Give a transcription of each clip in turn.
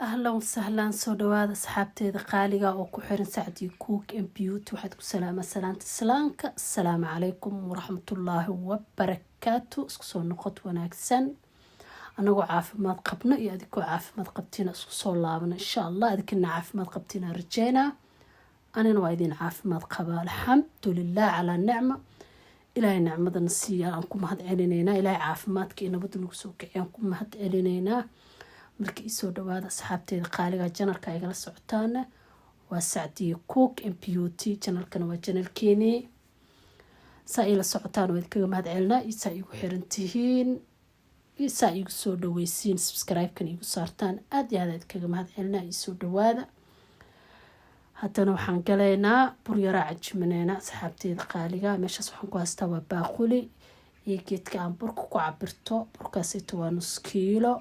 أهلا وسهلا سو دواada asxaabteeda qaaliga oo ku xiran Sacdi Cook and Beauty waxaad ku salaama salaanta islaamka assalaamu calaykum waraxmatullaahi wabarakaatu isku soo noqod wanaagsan anagoo caafimaad qabno iyo adikoo caafimaad qabtina isku soo laabana insha Allah adikina caafimaad qabtina rajayna anina waa idin caafimaad qabaa alxamdulillaah ala nicma ilaahay nicmadana siiya aan ku mahad celinayna ilaahay caafimaadka iyo nabad nagu soo kiciyaan ku mahad celinayna markii soo dhawaada asxaabteeda qaaliga channelka ay la socotaan waa Sacdi Cook and Beauty channelkana waa channelkeeni saa ila socotaan waad kaga mahad celinaa isa igu xirantihiin isa igu soo dhaweysiin subscribe-kan igu saartaan aad iyo aad kaga mahad celinaa soo dhawaada haddana waxaan galaynaa bur yara cajimaneena asxaabteeda qaaliga meeshaas waxaan ku haystaa waa baaquli iyo geedka aan burka ku cabirto burkaas waa nus kiilo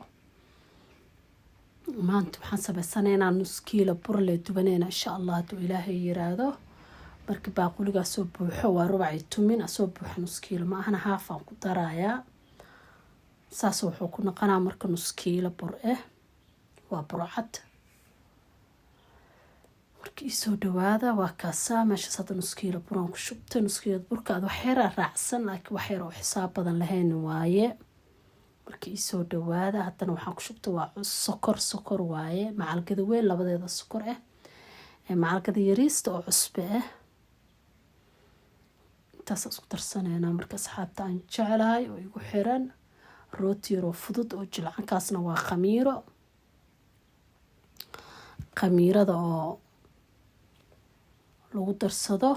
maanta waxaan sameysanaynaa nus kiilo bur la dubanayna insha Allah hadduu ilaahay yiraahdo markii baaquligaas soo buuxo waa rubac tumin soo buuxo nus kiilo ma ahna haaf aan ku darayaa saas wuxuu ku noqonaa marka nus kiilo bur waa burcad markii soo dhawaada waa kaasa meesha sada nus kiilo bur aan ku shubtay nus kiilo burka wax yar raacsan laakiin wax yar oo xisaab badan lahayn waaye markii soo dhawaada haddana waxaan ku shubtay waa sokor waaye macalgada weyn labadeeda sokor macalgada yariista oo cusbe intaas isku darsanayna marka asxaabta aan jecelahay oo igu xiran rooti yar oo fudud oo jilcankaasna waa khamiirada oo lagu darsado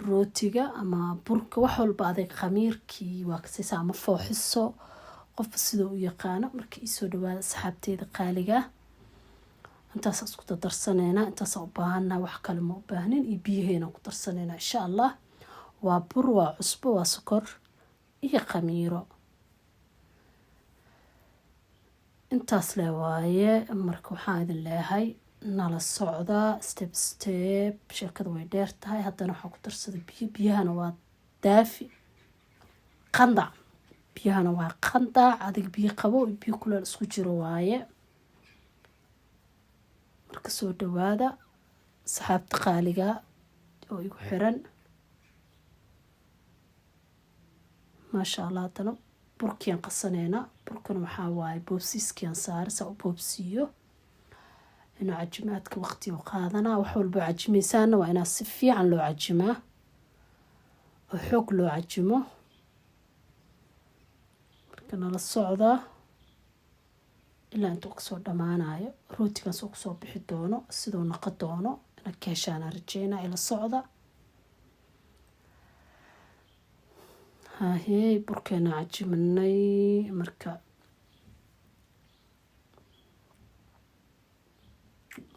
rootiga ama burka wax walba adeeg khamiirkii waa kasaysa ama fooxiso qof sidoo u yaqaan markii soo dhawaada asxaabteeda qaaliga intaas isku darsanayna intaas u baahanna wax kale ma u baahnin iyo biyaheena ku darsanayna insha Allah waa bur waa cusbo waa sokor iyo khamiiro intaas le waaye marka waxaan idin leeyahay nala socda step sheekadu way dheer tahay haddana waxaan ku darsaday biyahana waa daafi qandac biyahana waa qandac adig biyo qabo biyo kuleel isku jiro waaye marka soo dhawaada asxaabta qaaliga oo igu xiran maasha Allah haddana burkiyan qasanayna burkan waxaa waaye boobsiiskiyan saarisa u boobsiiyo inuu cajimaadka waqti u qaadanaa wax walba cajimaysaana waa inaa si fiican loo cajimaa oo xoog loo cajimo marka nala socda ilaa intuu kasoo dhamaanayo rootigaas uu kusoo bixi doono sidoo noqon doono ina keeshaana rajeynaa ila socda haahey burkeena cajimanay marka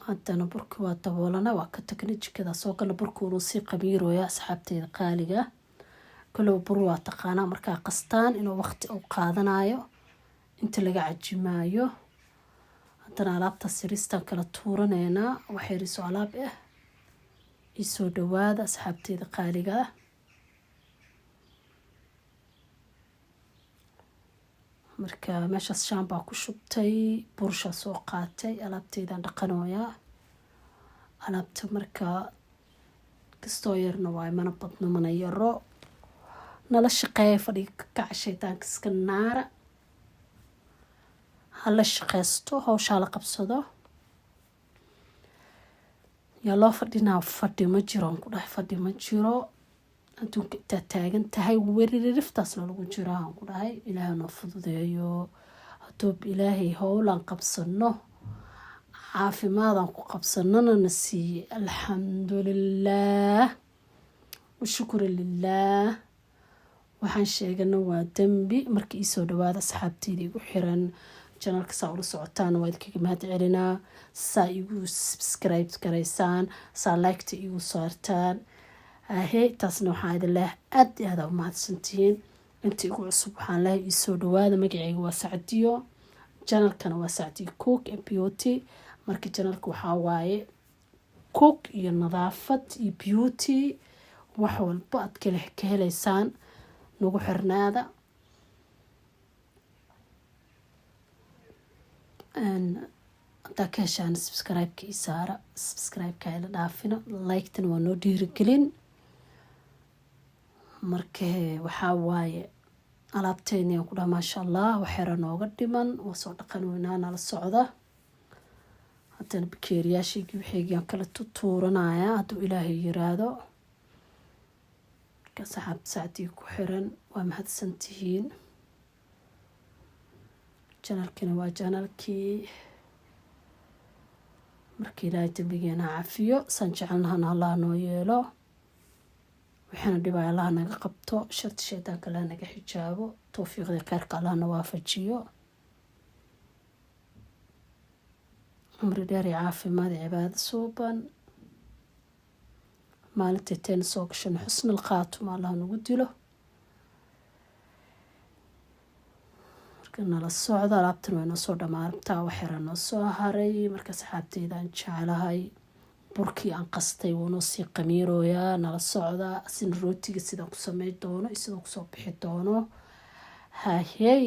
haddana burka waa daboolana waa ka tagnay jikada soo gala burka uu sii qamiirooya asxaabteeda qaaliga kalow bur waa taqaanaa markaa qastaan inuu waqti u qaadanayo inta laga cajimaayo haddana alaabta siristan kala tuuranayna waxay riso alaab soo dhawaada asxaabteeda qaaliga marka meeshaas shaambaa ku shubtay bursha soo qaatay alaabteedan dhaqanooya alaabta marka kastoo yarna waa mana badno mana yaro nala shaqeeya fadhiga kaca shaytaanka iska naara hala shaqeysto hawshaa la qabsado yaa loo fadhinaa fadhi ma jiro aan ku dhahay fadhi ma jiro adduunka intaa taagan tahay weririftaasna lagu jiro aan ku dhahay ilaahay noo fududeeyo hadduu ilaahay howlaan qabsano caafimaadaan ku qabsanona na siiye alxamdulillaah washukru lillaah waxaan sheegana waa dambi markii soo dhawaada asxaabteeda igu xiran channelka saa ula socotaan waa idinkaga mahad celinaa saa igu subscribe garaysaan saa like-ta igu saartaan taasna waxaan idin leeyahay aad iyo aad u mahadsantihiin inta igu cusub waxaan leeyahay soo dhawaada magacayga waa Sacdiyo channelkana waa Sacdi Cook and Beauty marka channelka waxaa waaye cook iyo nadaafad iyo beauty wax walba aad ka helaysaan nagu xirnaada hadaa ka heshaan subscribe-ka ii saara, subscribe-ka ila dhaafina, like-tana waa noo dhiirigelin. marka waxaa waaye alaabteeni aan ku dhaha maasha allah waxyara nooga dhiman waa soo dhaqan weynaa nala socda. haddana bakeeriyaashaygi waxaygiaan kala tutuuranayaa hadduu ilaahay yiraahdo. marka saxaabta sacdii ku xiran waa mahadsantihiin. janalkina waa janalkii. marka ilaahay dambigeena cafiyo saan jecelnahana allah noo yeelo. waxaana dhibay allah naga qabto, sharti shaydaanka allah naga xijaabo, towfiiqda khayrka allah na waafajiyo. cumri dheer iyo caafimaad iyo cibaado suuban. maalintii teena soo gashan xusnul khaatuma allah nagu dilo. marka nala socdo alaabtan way noo soo dhammaantaa waxyara noo soo haray. marka saxaabteydaan jeclahay burkii aan qastay wuu noo sii qamiirooyaa nala socda. asina rootiga sidaan ku samey doono iyo sidaan kusoo bixi doono hayey.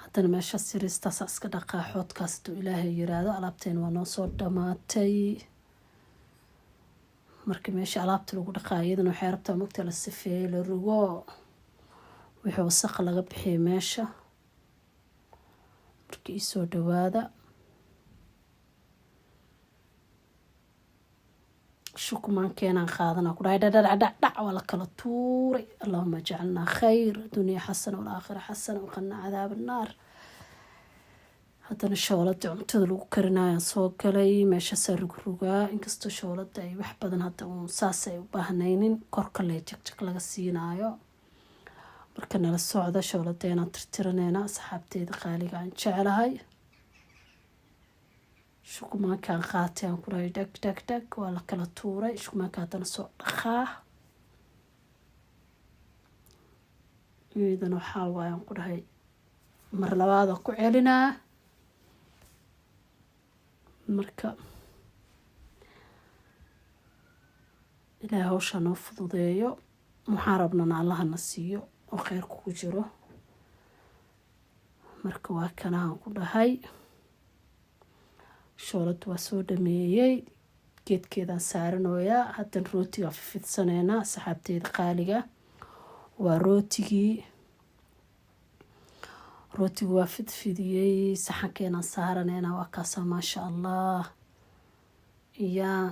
haddana meeshaas yariistaasa iska dhaqaa xoodkaas hadduu ilaahay yiraahdo. alaabteen waa noo soo dhammaatay. marka meesha alaabta lagu dhaqaa iyadana waxay rabtaa mogta la sifeeyo la rugo wixii wasaq laga bixiyay meesha. marka ii soo dhawaada. shukumaankeenaan qaadanaa ku dhahay dhadhadhadhac waa la kala tuuray. allahuma jacalnaa khayr dunya xasana walaakhira xasana waqina cadaab annaar. haddana shooladii cuntada lagu karinayaan soo galay meeshaasaa rugurugaa. inkastoo shoolada ay wax badan hadda uun saas ay u baahnaynin korka lee jagjag laga siinaayo. marka nala socda shooladeenaan tirtiraneena asxaabteeda qaaliga aan jeclahay. shukumaankaan qaatay aan ku dhahay dhag dhag dhag waa la kala tuuray. shukumaanka haddana soo dhaqaa. iyadana waxaa waaye aan ku dhahay mar labaada ku celinaa. marka ilaahay hawshaa noo fududeeyo. waxaan rabnana allahana siiyo oo kheyr kugu jiro. marka waa kanaan ku dhahay shoolad waa soo dhameeyey. geedkeedaan saaranooyaa. haddana rootiga fifidsaneynaa saxaabteeda qaaliga. waa rootigii waa fidfidiyey. saxankeenaan saaraneynaa waa kaasaa maasha allah. yaa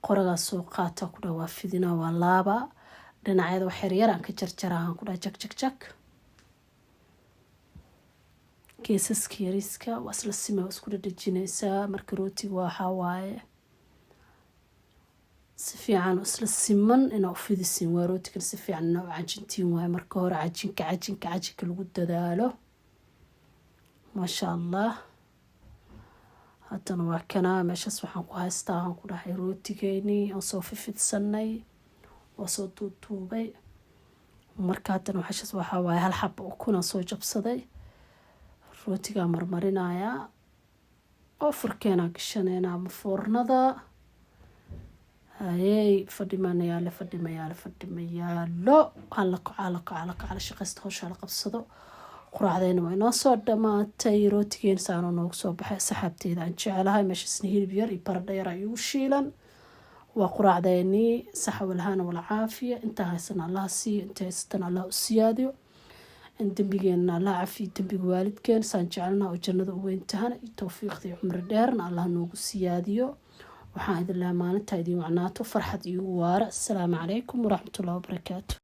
qoragaas soo qaata ku dhaha waa fidinaa waa laaba. dhinacyada wax yaryaraan ka jarjaraan ku dhaha jag jag jag. geesaska yariiska waa isla sima isku dhadhajinaysaa. marka rootiga waxaa waaye si fiican isla siman inaa u fidisin. waa rootigan si fiican inaa u cajintiin waaye. marka hore cajinka lagu dadaalo maasha allah. haddana waa kanaa meeshaas waxaan ku haystaa aan ku dhahay rootigeynii aan soo fifidsanay waa soo duuduubay. marka haddana meeshaas waxaa waaye hal xaba ukunaan soo jabsaday. rootigaa marmarinayaa oo furkeenaa gashaneynaa ama foornada. hayey fadhimayaalo hala kaco shaqaysta hawshaa la qabsado. quraacdeena waa inoo soo dhammaatay. rootigeena saanoo noogu soo baxay saxaabteeda aan jecelahay. meeshaasna hilib yar iyo baradho yar iigu shiilan. waa quraacdeenii saxa walhaana walcaafiya. intaa haysana allah siiyo, inta haysatana allah u siyaadiyo. in dembigeena allah cafiyo, dembiga waalidkeena saan jecelnaa oo jannada u weyntahana iyo towfiiqda iyo cumri dheerna allah noogu siyaadiyo. waxaan idin lahaa maalintaa idin wacnaato farxad iigu waara. asalaamu calaykum waraxmatullahi wabarakaatu.